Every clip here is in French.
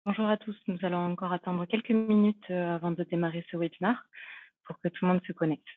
Bonjour à tous, nous allons encore attendre quelques minutes avant de démarrer ce webinaire pour que tout le monde se connecte.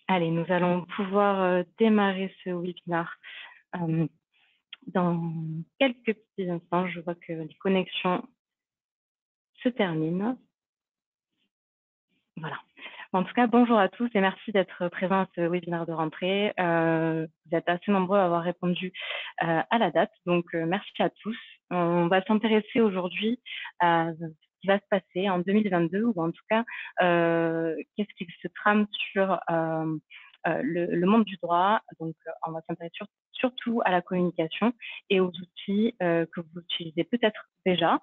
Allez, nous allons pouvoir démarrer ce webinaire dans quelques petits instants. Je vois que les connexions se terminent. Voilà. En tout cas, bonjour à tous et merci d'être présents à ce webinaire de rentrée. Vous êtes assez nombreux à avoir répondu à la date, donc merci à tous. On va s'intéresser aujourd'hui à ce qui va se passer en 2022, ou en tout cas, qu'est-ce qui se trame sur le monde du droit. Donc, on va s'intéresser surtout à la communication et aux outils que vous utilisez peut-être déjà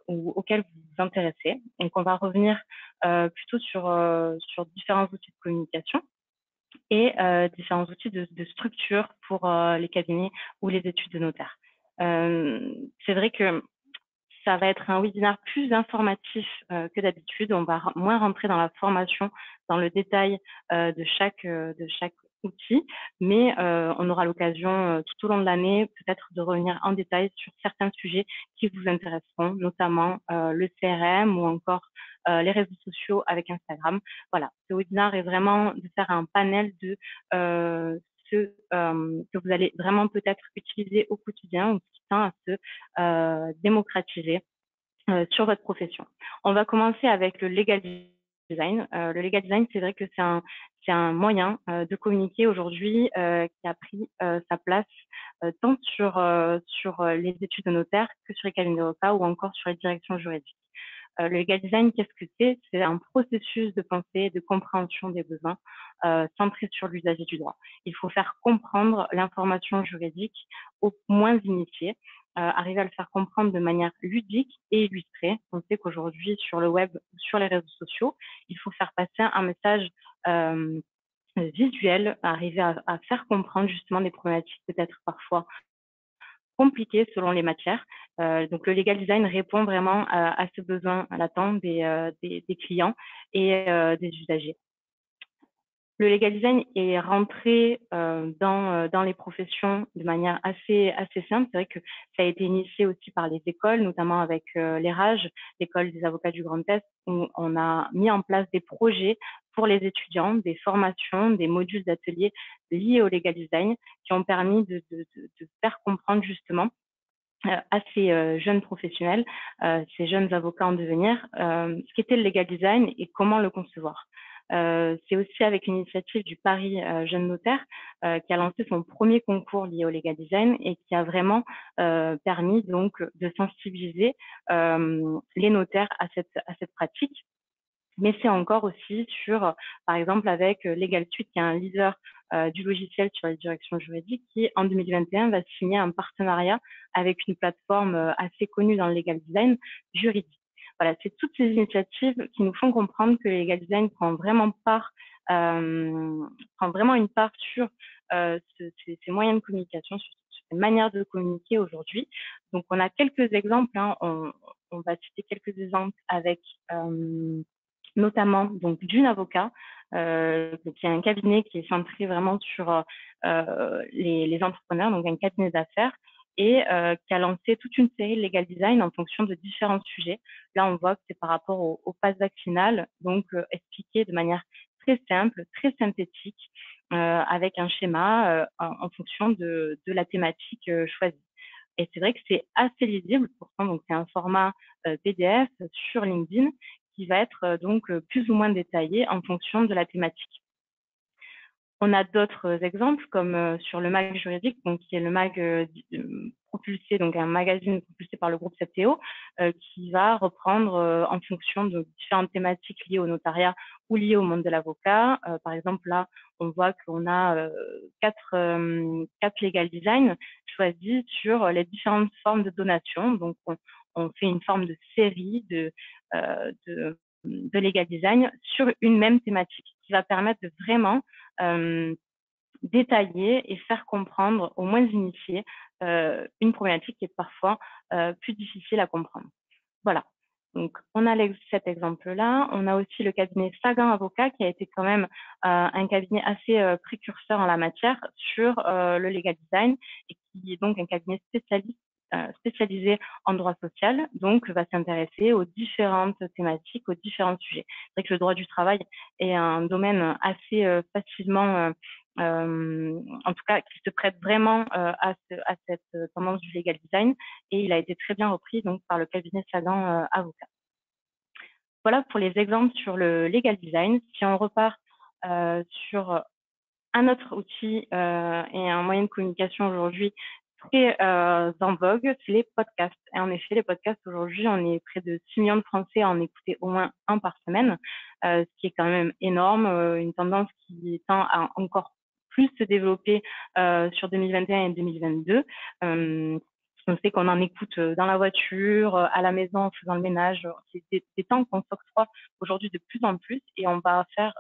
ou auxquels vous vous intéressez. Donc, on va revenir plutôt sur différents outils de communication et différents outils de structure pour les cabinets ou les études de notaire. C'est vrai que ça va être un webinaire plus informatif que d'habitude. On va moins rentrer dans la formation, dans le détail de chaque outil, mais on aura l'occasion tout au long de l'année peut-être de revenir en détail sur certains sujets qui vous intéresseront, notamment le CRM ou encore les réseaux sociaux avec Instagram. Voilà, ce webinaire est vraiment de faire un panel de ceux que vous allez vraiment peut-être utiliser au quotidien ou qui tend à se démocratiser sur votre profession. On va commencer avec le legal design. Le legal design, c'est vrai que c'est un moyen de communiquer aujourd'hui qui a pris sa place tant sur les études de notaire que sur les cabinets d'avocats ou encore sur les directions juridiques. Le legal design, qu'est-ce que c'est? C'est un processus de pensée, de compréhension des besoins centré sur l'usager du droit. Il faut faire comprendre l'information juridique aux moins initiés, arriver à le faire comprendre de manière ludique et illustrée. On sait qu'aujourd'hui, sur le web, sur les réseaux sociaux, il faut faire passer un message visuel, arriver à faire comprendre justement des problématiques peut-être parfois compliqué selon les matières. Donc le legal design répond vraiment à ce besoin latent des clients et des usagers. Le legal design est rentré dans les professions de manière assez simple. C'est vrai que ça a été initié aussi par les écoles, notamment avec l'ERAGE, l'école des avocats du Grand Est, où on a mis en place des projets pour les étudiants, des formations, des modules d'ateliers liés au legal design qui ont permis de faire comprendre justement à ces jeunes professionnels, ces jeunes avocats en devenir, ce qu'était le legal design et comment le concevoir. C'est aussi avec l'initiative du Paris Jeune Notaire qui a lancé son premier concours lié au legal design et qui a vraiment permis donc de sensibiliser les notaires à cette pratique. Mais c'est encore aussi sur, par exemple, avec LegalSuite, qui est un leader du logiciel sur les directions juridiques, qui en 2021 va signer un partenariat avec une plateforme assez connue dans le legal design juridique. Voilà, c'est toutes ces initiatives qui nous font comprendre que le legal design prend vraiment une part sur ces moyens de communication, sur ces manières de communiquer aujourd'hui. Donc, on a quelques exemples, hein, on va citer quelques exemples avec notamment donc d'une avocat qui a un cabinet qui est centré vraiment sur les entrepreneurs, donc un cabinet d'affaires, et qui a lancé toute une série de legal design en fonction de différents sujets. Là, on voit que c'est par rapport au pass vaccinal, donc expliqué de manière très simple, très synthétique, avec un schéma en fonction de la thématique choisie. Et c'est vrai que c'est assez lisible, pourtant, donc c'est un format PDF sur LinkedIn qui va être donc plus ou moins détaillé en fonction de la thématique. On a d'autres exemples comme sur le mag juridique, donc qui est le mag propulsé, donc un magazine propulsé par le groupe CTO, qui va reprendre en fonction de différentes thématiques liées au notariat ou liées au monde de l'avocat. Par exemple, là, on voit qu'on a quatre legal design choisis sur les différentes formes de donation. Donc, on fait une forme de série de legal design sur une même thématique qui va permettre de vraiment détailler et faire comprendre aux moins initiés une problématique qui est parfois plus difficile à comprendre. Voilà. Donc, on a cet exemple-là. On a aussi le cabinet Sagan Avocat qui a été quand même un cabinet assez précurseur en la matière sur le legal design et qui est donc un cabinet spécialisé en droit social, donc va s'intéresser aux différentes thématiques, aux différents sujets. C'est vrai que le droit du travail est un domaine assez facilement en tout cas, qui se prête vraiment à cette tendance du legal design, et il a été très bien repris donc par le cabinet Sagan Avocat. Voilà pour les exemples sur le legal design. Si on repart sur un autre outil et un moyen de communication aujourd'hui très en vogue, c'est les podcasts. Et en effet, les podcasts aujourd'hui, on est près de 6 millions de Français à en écouter au moins un par semaine, ce qui est quand même énorme, une tendance qui tend à encore plus se développer sur 2021 et 2022. On sait qu'on en écoute dans la voiture, à la maison, en faisant le ménage. C'est des temps qu'on s'octroie aujourd'hui de plus en plus et on va faire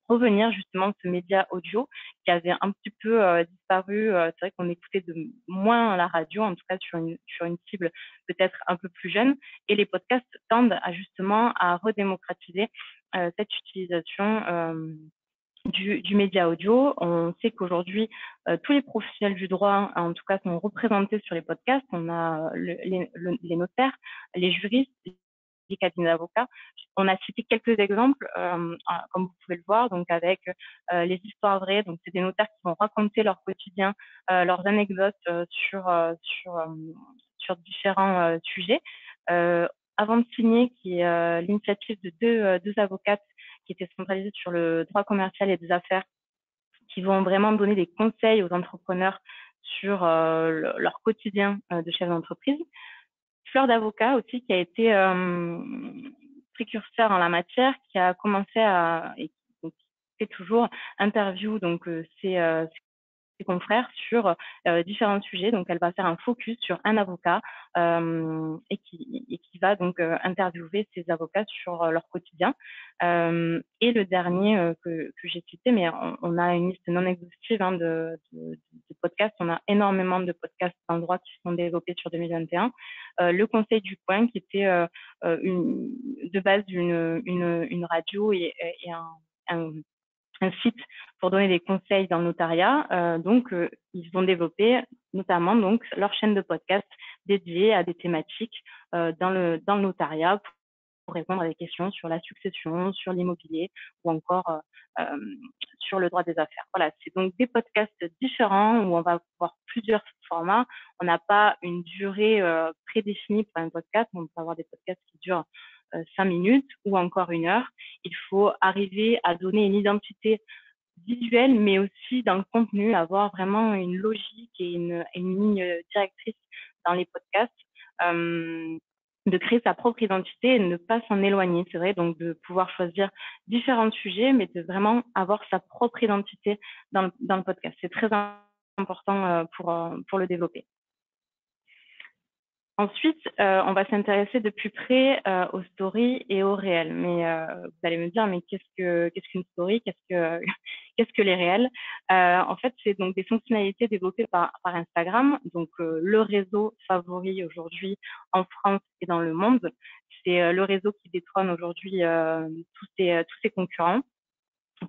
revenir justement ce média audio qui avait un petit peu disparu. C'est vrai qu'on écoutait de moins la radio, en tout cas sur une cible peut-être un peu plus jeune. Et les podcasts tendent à justement à redémocratiser cette utilisation du média audio. On sait qu'aujourd'hui, tous les professionnels du droit, en tout cas, sont représentés sur les podcasts. On a les notaires, les juristes, les cabinets d'avocats. On a cité quelques exemples, comme vous pouvez le voir, donc avec les histoires vraies. Donc, c'est des notaires qui vont raconter leur quotidien, leurs anecdotes sur différents sujets. Avant de signer, qui est l'initiative de deux avocates qui étaient centralisées sur le droit commercial et des affaires, qui vont vraiment donner des conseils aux entrepreneurs sur leur quotidien de chef d'entreprise. Fleur d'avocat aussi, qui a été précurseur en la matière, qui a commencé et qui fait toujours interview donc ses confrères sur différents sujets. Donc, elle va faire un focus sur un avocat et qui va donc interviewer ces avocats sur leur quotidien. Et le dernier que j'ai cité, mais on a une liste non exhaustive de podcasts. On a énormément de podcasts dans le droit qui sont développés sur 2021. Le Conseil du coin, qui était de base une radio et un site pour donner des conseils dans le notariat. Donc, ils vont développer notamment donc leur chaîne de podcast dédiée à des thématiques dans le notariat pour répondre à des questions sur la succession, sur l'immobilier ou encore sur le droit des affaires. Voilà, c'est donc des podcasts différents où on va voir plusieurs formats. On n'a pas une durée prédéfinie pour un podcast. On peut avoir des podcasts qui durent 5 minutes ou encore 1 heure. Il faut arriver à donner une identité visuelle, mais aussi dans le contenu, avoir vraiment une logique et une ligne directrice dans les podcasts, de créer sa propre identité et ne pas s'en éloigner. C'est vrai, donc de pouvoir choisir différents sujets, mais de vraiment avoir sa propre identité dans le podcast. C'est très important pour le développer. Ensuite, on va s'intéresser de plus près aux stories et au réel. Mais vous allez me dire, mais qu'est-ce qu'une story, qu'est-ce que les réels? En fait, c'est donc des fonctionnalités développées par Instagram, donc le réseau favori aujourd'hui en France et dans le monde. C'est le réseau qui détrône aujourd'hui tous ses concurrents.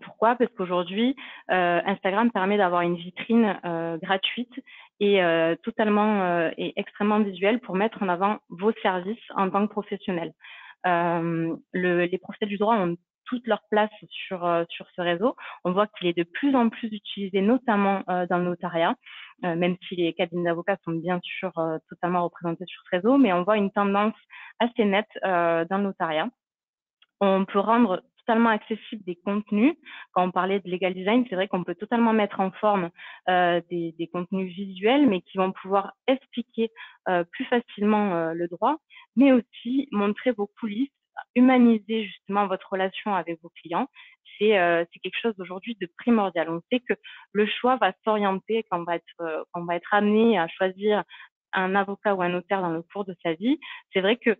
Pourquoi? Parce qu'aujourd'hui, Instagram permet d'avoir une vitrine gratuite et totalement et extrêmement visuelle pour mettre en avant vos services en tant que professionnel. Les professionnels du droit ont toute leur place sur ce réseau. On voit qu'il est de plus en plus utilisé, notamment dans le notariat, même si les cabinets d'avocats sont bien sûr totalement représentés sur ce réseau, mais on voit une tendance assez nette dans le notariat. On peut rendre totalement accessible des contenus. Quand on parlait de legal design, c'est vrai qu'on peut totalement mettre en forme des contenus visuels, mais qui vont pouvoir expliquer plus facilement le droit, mais aussi montrer vos coulisses, humaniser justement votre relation avec vos clients. C'est quelque chose aujourd'hui de primordial. On sait que le choix va s'orienter quand on va être amené à choisir un avocat ou un notaire dans le cours de sa vie. C'est vrai que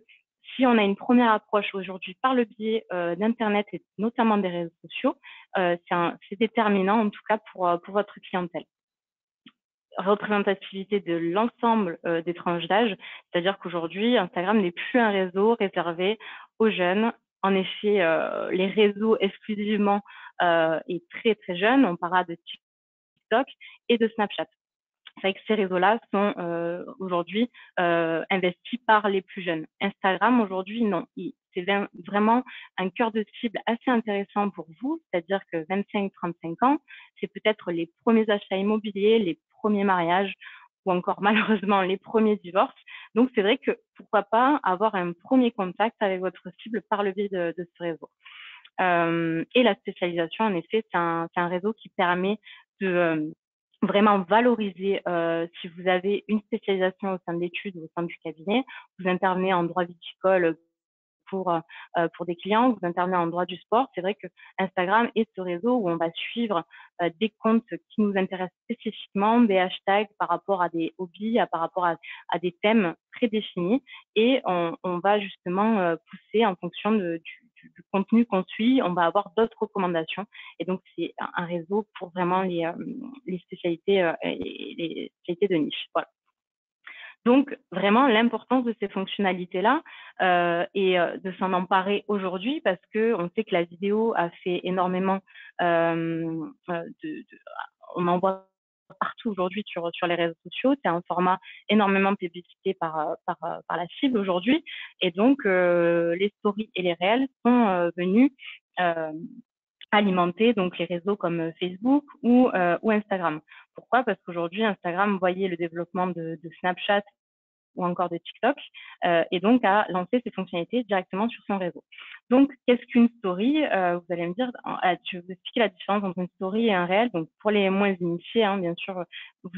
si on a une première approche aujourd'hui par le biais d'Internet et notamment des réseaux sociaux, c'est déterminant en tout cas pour votre clientèle. Représentativité de l'ensemble des tranches d'âge, c'est-à-dire qu'aujourd'hui, Instagram n'est plus un réseau réservé aux jeunes. En effet, les réseaux exclusivement et très très jeunes, on parlera de TikTok et de Snapchat. C'est vrai que ces réseaux-là sont aujourd'hui investis par les plus jeunes. Instagram, aujourd'hui, non. C'est vraiment un cœur de cible assez intéressant pour vous, c'est-à-dire que 25-35 ans, c'est peut-être les premiers achats immobiliers, les premiers mariages ou encore malheureusement les premiers divorces. Donc, c'est vrai que pourquoi pas avoir un premier contact avec votre cible par le biais de ce réseau. Et la spécialisation, en effet, c'est un réseau qui permet de vraiment valoriser si vous avez une spécialisation au sein de l'étude ou au sein du cabinet, vous intervenez en droit viticole pour des clients, vous intervenez en droit du sport. C'est vrai que Instagram est ce réseau où on va suivre des comptes qui nous intéressent spécifiquement, des hashtags par rapport à des hobbies, par rapport à des thèmes très définis, et on va justement pousser en fonction du contenu qu'on suit, on va avoir d'autres recommandations. Et donc, c'est un réseau pour vraiment les spécialités et les spécialités de niche. Voilà. Donc, vraiment, l'importance de ces fonctionnalités-là et de s'en emparer aujourd'hui, parce qu'on sait que la vidéo a fait énormément on en voit partout aujourd'hui sur les réseaux sociaux. C'est un format énormément publicité par la cible aujourd'hui. Et donc, les stories et les réels sont venus alimenter donc les réseaux comme Facebook ou Instagram. Pourquoi? Parce qu'aujourd'hui, Instagram voyait le développement de Snapchat ou encore de TikTok, et donc a lancé ces fonctionnalités directement sur son réseau. Donc, qu'est-ce qu'une story? Vous allez me dire, je vais vous expliquer la différence entre une story et un réel. Donc, pour les moins initiés, hein, bien sûr, vous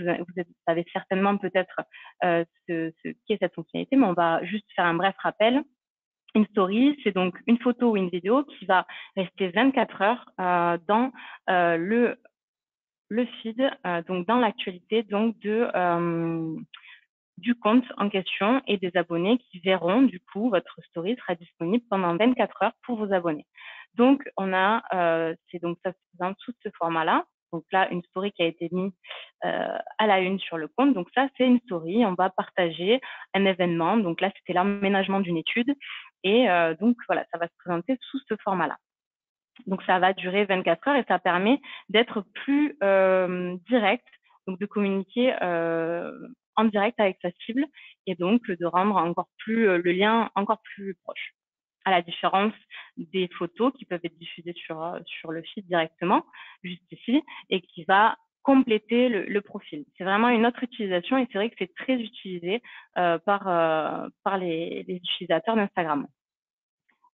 savez certainement peut-être ce qu'est cette fonctionnalité, mais on va juste faire un bref rappel. Une story, c'est donc une photo ou une vidéo qui va rester 24 heures dans le feed, donc dans l'actualité, donc du compte en question, et des abonnés qui verront, du coup, votre story sera disponible pendant 24 heures pour vos abonnés. Donc, c'est donc ça dans sous ce format-là. Donc là, une story qui a été mise à la une sur le compte. Donc ça, c'est une story. On va partager un événement. Donc là, c'était l'aménagement d'une étude. Et donc voilà, ça va se présenter sous ce format-là. Donc ça va durer 24 heures et ça permet d'être plus direct, donc de communiquer en direct avec sa cible, et donc de rendre encore plus le lien encore plus proche. À la différence des photos qui peuvent être diffusées sur le feed directement, juste ici, et qui va compléter le profil. C'est vraiment une autre utilisation, et c'est vrai que c'est très utilisé par les utilisateurs d'Instagram.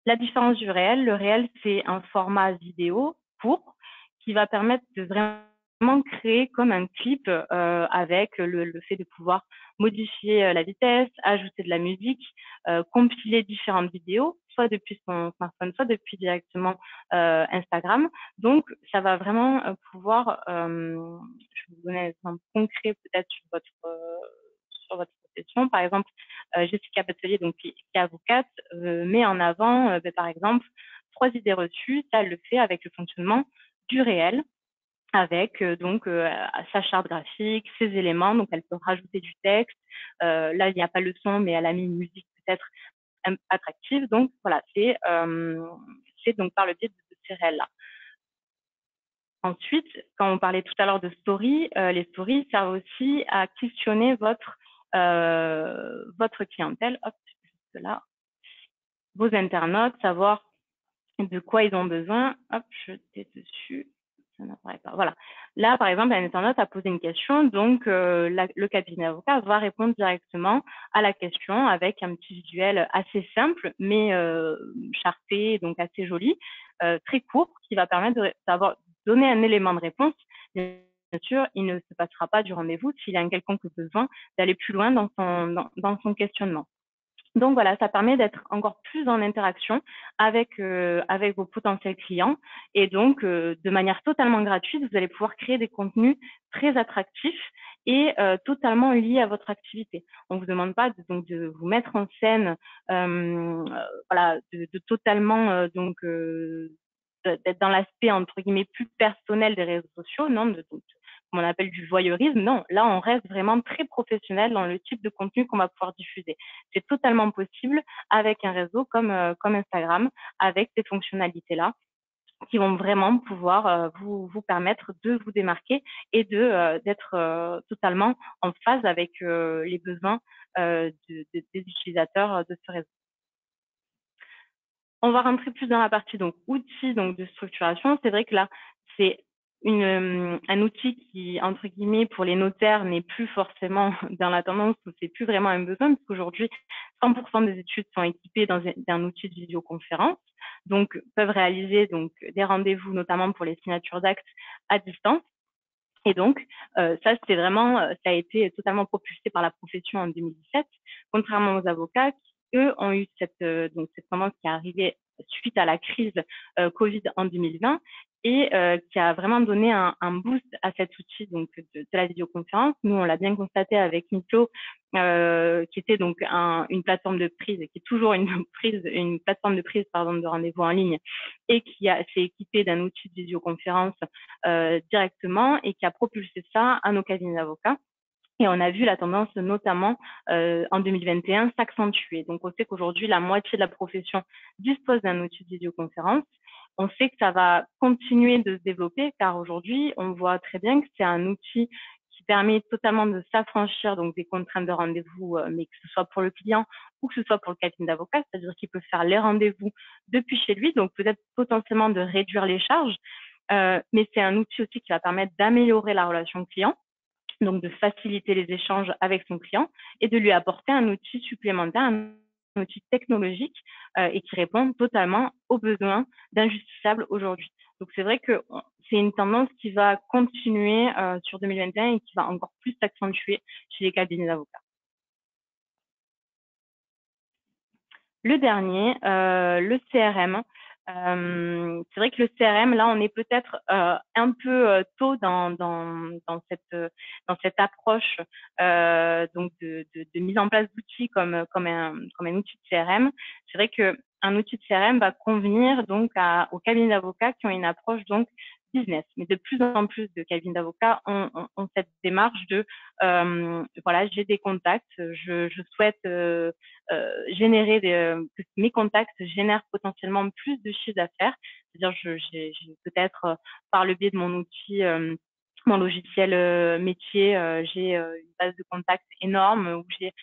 La différence du réel, le réel, c'est un format vidéo court qui va permettre de vraiment créer comme un clip avec le fait de pouvoir modifier la vitesse, ajouter de la musique, compiler différentes vidéos, soit depuis son smartphone, soit depuis directement Instagram. Donc, ça va vraiment pouvoir, je vais vous donner un exemple concret peut-être sur votre profession. Par exemple, Jessica Batelier, donc, qui est avocate, met en avant, par exemple, 3 idées reçues. Ça, elle le fait avec le fonctionnement du réel, avec donc sa charte graphique, ses éléments. Donc, elle peut rajouter du texte. Là, il n'y a pas le son, mais elle a mis une musique peut-être attractive. Donc, voilà, c'est donc par le biais de ces réels-là. Ensuite, quand on parlait tout à l'heure de stories, les stories servent aussi à questionner votre clientèle. Hop, juste là. Vos internautes, savoir de quoi ils ont besoin. Hop, je t'ai dessus. Ça n'apparaît pas. Voilà. Là, par exemple, un internaute a posé une question, donc le cabinet avocat va répondre directement à la question avec un petit visuel assez simple, mais charté, donc assez joli, très court, qui va permettre d'avoir donné un élément de réponse. Bien sûr, il ne se passera pas du rendez-vous s'il y a un quelconque besoin d'aller plus loin dans son questionnement. Donc voilà, ça permet d'être encore plus en interaction avec vos potentiels clients et donc de manière totalement gratuite, vous allez pouvoir créer des contenus très attractifs et totalement liés à votre activité. On vous demande pas de vous mettre en scène, voilà, de totalement d'être dans l'aspect entre guillemets plus personnel des réseaux sociaux, non, comme on appelle du voyeurisme. Non, là on reste vraiment très professionnel dans le type de contenu qu'on va pouvoir diffuser. C'est totalement possible avec un réseau comme Instagram, avec ces fonctionnalités-là qui vont vraiment pouvoir vous permettre de vous démarquer et d'être totalement en phase avec les besoins des utilisateurs de ce réseau. On va rentrer plus dans la partie donc outils donc de structuration. C'est vrai que là, c'est un outil qui, entre guillemets, pour les notaires, n'est plus forcément dans la tendance, ou c'est plus vraiment un besoin, parce qu'aujourd'hui, 100% des études sont équipées d'un outil de visioconférence, donc peuvent réaliser donc des rendez-vous, notamment pour les signatures d'actes à distance. Et donc, ça, c'est vraiment, ça a été totalement propulsé par la profession en 2017, contrairement aux avocats qui, eux, ont eu cette tendance qui est arrivée suite à la crise Covid en 2020 et qui a vraiment donné un boost à cet outil donc de la vidéoconférence. Nous, on l'a bien constaté avec Mito, qui était donc une plateforme de prise, qui est toujours une plateforme de prise pardon de rendez-vous en ligne et s'est équipée d'un outil de visioconférence directement et qui a propulsé ça à nos cabinets d'avocats. Et on a vu la tendance, notamment en 2021, s'accentuer. Donc, on sait qu'aujourd'hui, la moitié de la profession dispose d'un outil de vidéoconférence. On sait que ça va continuer de se développer, car aujourd'hui, on voit très bien que c'est un outil qui permet totalement de s'affranchir donc des contraintes de rendez-vous, mais que ce soit pour le client ou que ce soit pour le cabinet d'avocat, c'est-à-dire qu'il peut faire les rendez-vous depuis chez lui, donc peut-être potentiellement de réduire les charges. Mais c'est un outil aussi qui va permettre d'améliorer la relation client, donc de faciliter les échanges avec son client et de lui apporter un outil supplémentaire, un outil technologique et qui répond totalement aux besoins d'un justiciable aujourd'hui. Donc c'est vrai que c'est une tendance qui va continuer sur 2021 et qui va encore plus s'accentuer chez les cabinets d'avocats. Le dernier, le CRM. C'est vrai que le CRM, là, on est peut-être un peu tôt dans cette approche donc de mise en place d'outils comme un outil de CRM. C'est vrai que un outil de CRM va convenir donc aux cabinets d'avocats qui ont une approche donc business. Mais de plus en plus de cabinets d'avocats ont cette démarche de voilà, j'ai des contacts, je souhaite générer que mes contacts génèrent potentiellement plus de chiffre d'affaires. C'est-à-dire, j'ai peut-être par le biais de mon outil, mon logiciel métier, j'ai une base de contacts énorme où j'ai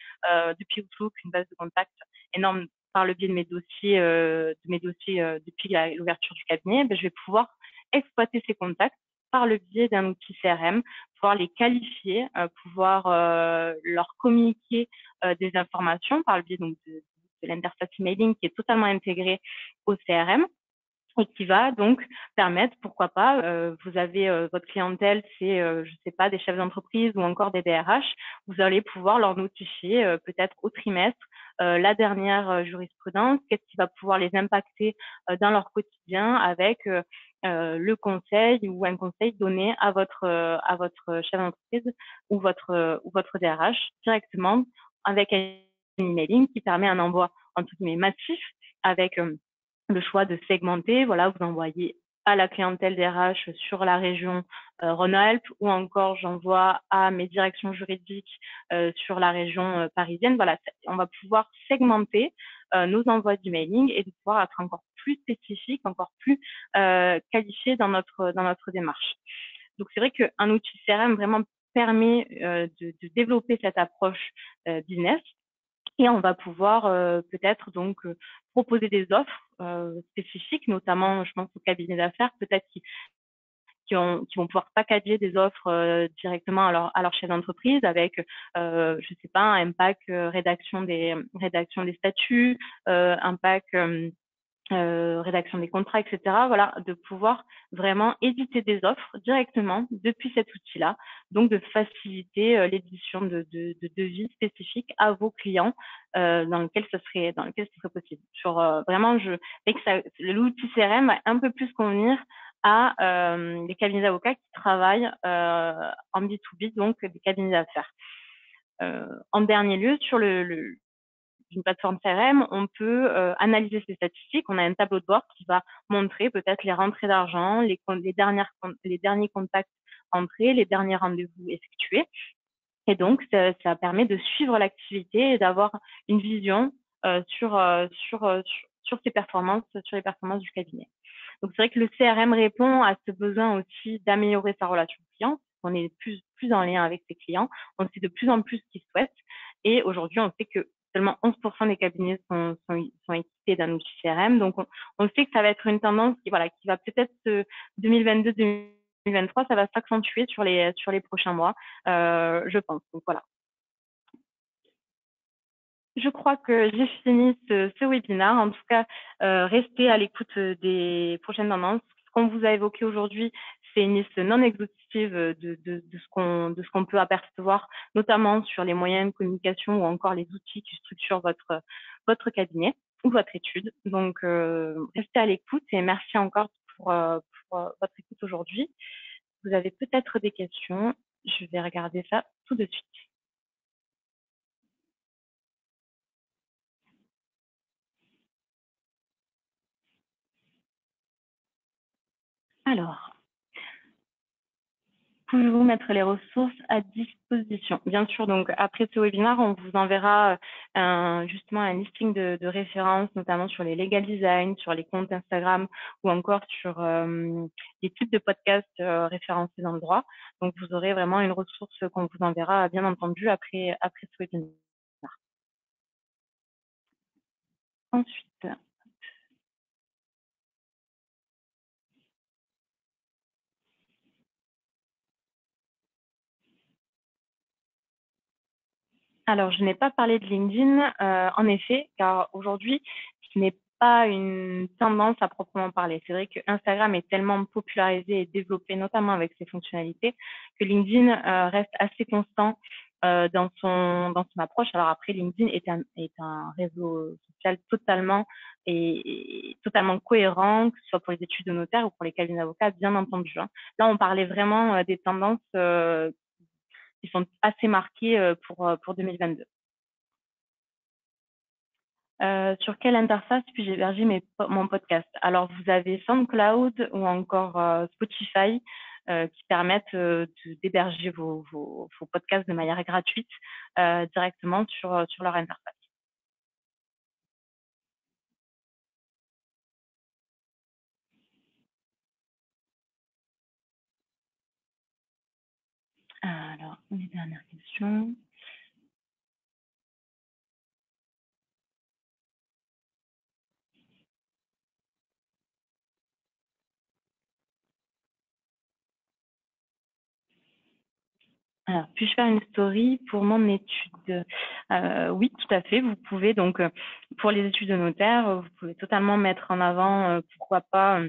depuis Outlook une base de contacts énorme par le biais de mes dossiers depuis l'ouverture du cabinet. Ben, je vais pouvoir exploiter ces contacts par le biais d'un outil CRM, pouvoir les qualifier, pouvoir leur communiquer des informations par le biais donc de l'interface emailing qui est totalement intégrée au CRM et qui va donc permettre, pourquoi pas, vous avez votre clientèle, c'est, je sais pas, des chefs d'entreprise ou encore des DRH, vous allez pouvoir leur notifier peut-être au trimestre la dernière jurisprudence, qu'est-ce qui va pouvoir les impacter dans leur quotidien avec le conseil ou un conseil donné à votre chef d'entreprise ou votre DRH directement avec un emailing qui permet un envoi entre guillemets massif avec le choix de segmenter. Voilà, vous envoyez à la clientèle DRH sur la région Rhône-Alpes ou encore j'envoie à mes directions juridiques sur la région parisienne. Voilà, on va pouvoir segmenter nos envois d'emailing et de pouvoir être encore plus spécifique, encore plus qualifié dans notre démarche. Donc c'est vrai qu'un outil CRM vraiment permet de développer cette approche business. Et on va pouvoir peut-être donc proposer des offres spécifiques, notamment, je pense aux cabinets d'affaires, peut-être qui vont pouvoir packager des offres directement à leur chef d'entreprise avec, je sais pas, un pack rédaction des statuts, un pack rédaction des contrats, etc. Voilà, de pouvoir vraiment éditer des offres directement depuis cet outil-là, donc de faciliter l'édition de devis spécifiques à vos clients dans lequel ce serait possible. Sur vraiment, je sais que l'outil CRM va un peu plus convenir à les cabinets d'avocats qui travaillent en B2B, donc des cabinets d'affaires. En dernier lieu, sur une plateforme CRM, on peut analyser ces statistiques. On a un tableau de bord qui va montrer peut-être les rentrées d'argent, les derniers contacts entrés, les derniers rendez-vous effectués. Et donc, ça permet de suivre l'activité et d'avoir une vision sur ses performances, sur les performances du cabinet. Donc, c'est vrai que le CRM répond à ce besoin aussi d'améliorer sa relation client. On est plus en lien avec ses clients. On sait de plus en plus ce qu'ils souhaitent. Et aujourd'hui, on sait que seulement 11% des cabinets sont équipés d'un outil CRM. Donc, on sait que ça va être une tendance qui va peut-être 2022-2023, ça va s'accentuer sur les prochains mois, je pense. Donc, voilà. Je crois que j'ai fini ce webinaire. En tout cas, restez à l'écoute des prochaines tendances. Ce qu'on vous a évoqué aujourd'hui, c'est une liste non exhaustive de ce qu'on peut apercevoir, notamment sur les moyens de communication ou encore les outils qui structurent votre cabinet ou votre étude. Donc, restez à l'écoute et merci encore pour votre écoute aujourd'hui. Vous avez peut-être des questions. Je vais regarder ça tout de suite. Alors, pouvez-vous mettre les ressources à disposition? Bien sûr, donc après ce webinaire, on vous enverra justement un listing de références, notamment sur les legal design, sur les comptes Instagram ou encore sur les types de podcasts référencés dans le droit. Donc, vous aurez vraiment une ressource qu'on vous enverra, bien entendu, après ce webinaire. Ensuite, alors, je n'ai pas parlé de LinkedIn, en effet, car aujourd'hui, ce n'est pas une tendance à proprement parler. C'est vrai que Instagram est tellement popularisé et développé, notamment avec ses fonctionnalités, que LinkedIn reste assez constant dans son approche. Alors après, LinkedIn est un réseau social totalement cohérent, que ce soit pour les études de notaire ou pour les cabinets d'avocats, bien entendu. Hein. Là, on parlait vraiment des tendances qui sont assez marquées pour 2022. Sur quelle interface puis-je héberger mon podcast? Alors, vous avez SoundCloud ou encore Spotify qui permettent d'héberger vos podcasts de manière gratuite directement sur leur interface. Alors, les dernières questions. Alors, puis-je faire une story pour mon étude? Oui, tout à fait. Vous pouvez donc, pour les études de notaire, vous pouvez totalement mettre en avant, pourquoi pas,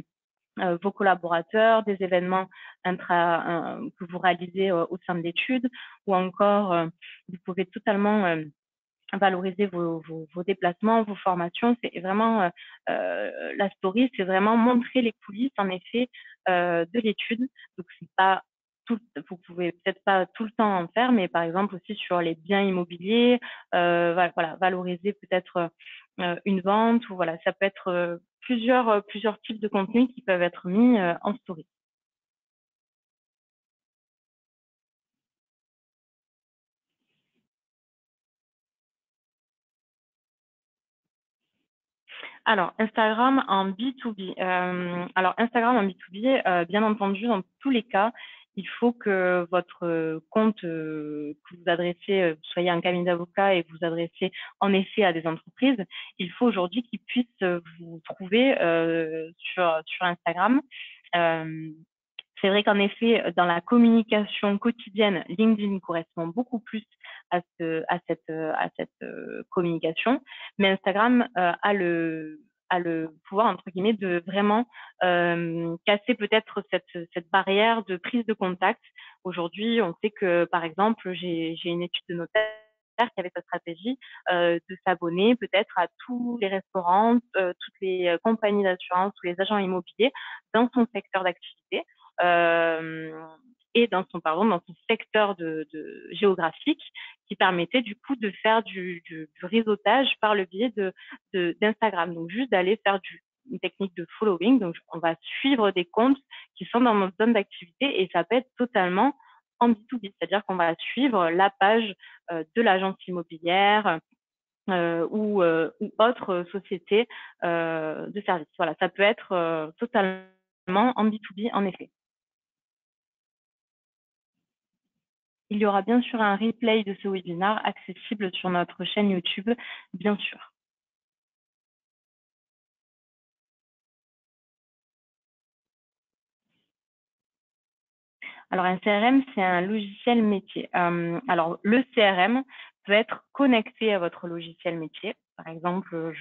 vos collaborateurs, des événements que vous réalisez au sein de l'étude, ou encore, vous pouvez totalement valoriser vos déplacements, vos formations. C'est vraiment la story, c'est vraiment montrer les coulisses, en effet, de l'étude. Donc, c'est pas vous pouvez peut-être pas tout le temps en faire, mais par exemple aussi sur les biens immobiliers, voilà, valoriser peut-être une vente ou voilà, ça peut être plusieurs types de contenus qui peuvent être mis en story. Alors, Instagram en B2B. Alors, Instagram en B2B, bien entendu, dans tous les cas, il faut que votre compte que vous adressez, soyez un cabinet d'avocat et vous adressez en effet à des entreprises, il faut aujourd'hui qu'ils puissent vous trouver sur Instagram. Euh, c'est vrai qu'en effet, dans la communication quotidienne, LinkedIn correspond beaucoup plus à cette communication, mais Instagram a le pouvoir, entre guillemets, de vraiment casser peut-être cette barrière de prise de contact. Aujourd'hui, on sait que, par exemple, j'ai une étude de notaire qui avait cette stratégie de s'abonner peut-être à tous les restaurants, toutes les compagnies d'assurance, tous les agents immobiliers dans son secteur d'activité euh, et dans son secteur de géographique qui permettait du coup de faire du réseautage par le biais d'Instagram. Donc juste d'aller faire une technique de following. Donc on va suivre des comptes qui sont dans notre zone d'activité et ça peut être totalement en B2B, c'est-à-dire qu'on va suivre la page de l'agence immobilière, ou autre société de service. Voilà, ça peut être totalement en B2B en effet. Il y aura bien sûr un replay de ce webinaire accessible sur notre chaîne YouTube, bien sûr. Alors, un CRM, c'est un logiciel métier. Alors, le CRM peut être connecté à votre logiciel métier. Par exemple,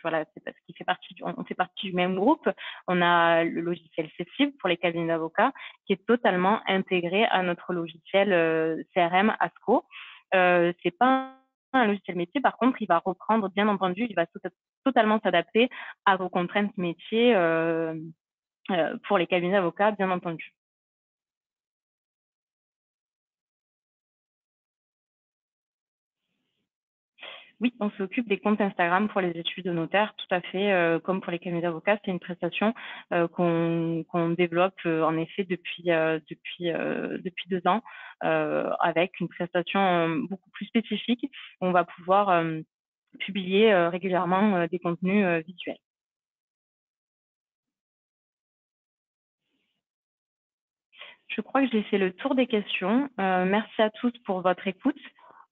voilà, c'est parce qu'il fait partie on fait partie du même groupe. On a le logiciel Cessible pour les cabinets d'avocats qui est totalement intégré à notre logiciel CRM ASCO. C'est pas un logiciel métier. Par contre, il va reprendre, bien entendu, il va totalement s'adapter à vos contraintes métiers pour les cabinets d'avocats, bien entendu. Oui, on s'occupe des comptes Instagram pour les études de notaire, tout à fait, comme pour les cabinets d'avocats. C'est une prestation qu'on développe en effet depuis 2 ans, avec une prestation beaucoup plus spécifique. On va pouvoir publier régulièrement des contenus visuels. Je crois que j'ai fait le tour des questions. Merci à tous pour votre écoute.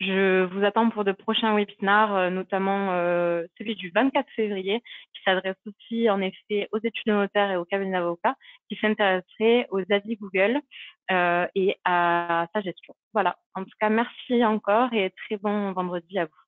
Je vous attends pour de prochains webinars, notamment celui du 24 février, qui s'adresse aussi en effet aux études de notaire et aux cabinets d'avocats, qui s'intéresserait aux avis Google et à sa gestion. Voilà. En tout cas, merci encore et très bon vendredi à vous.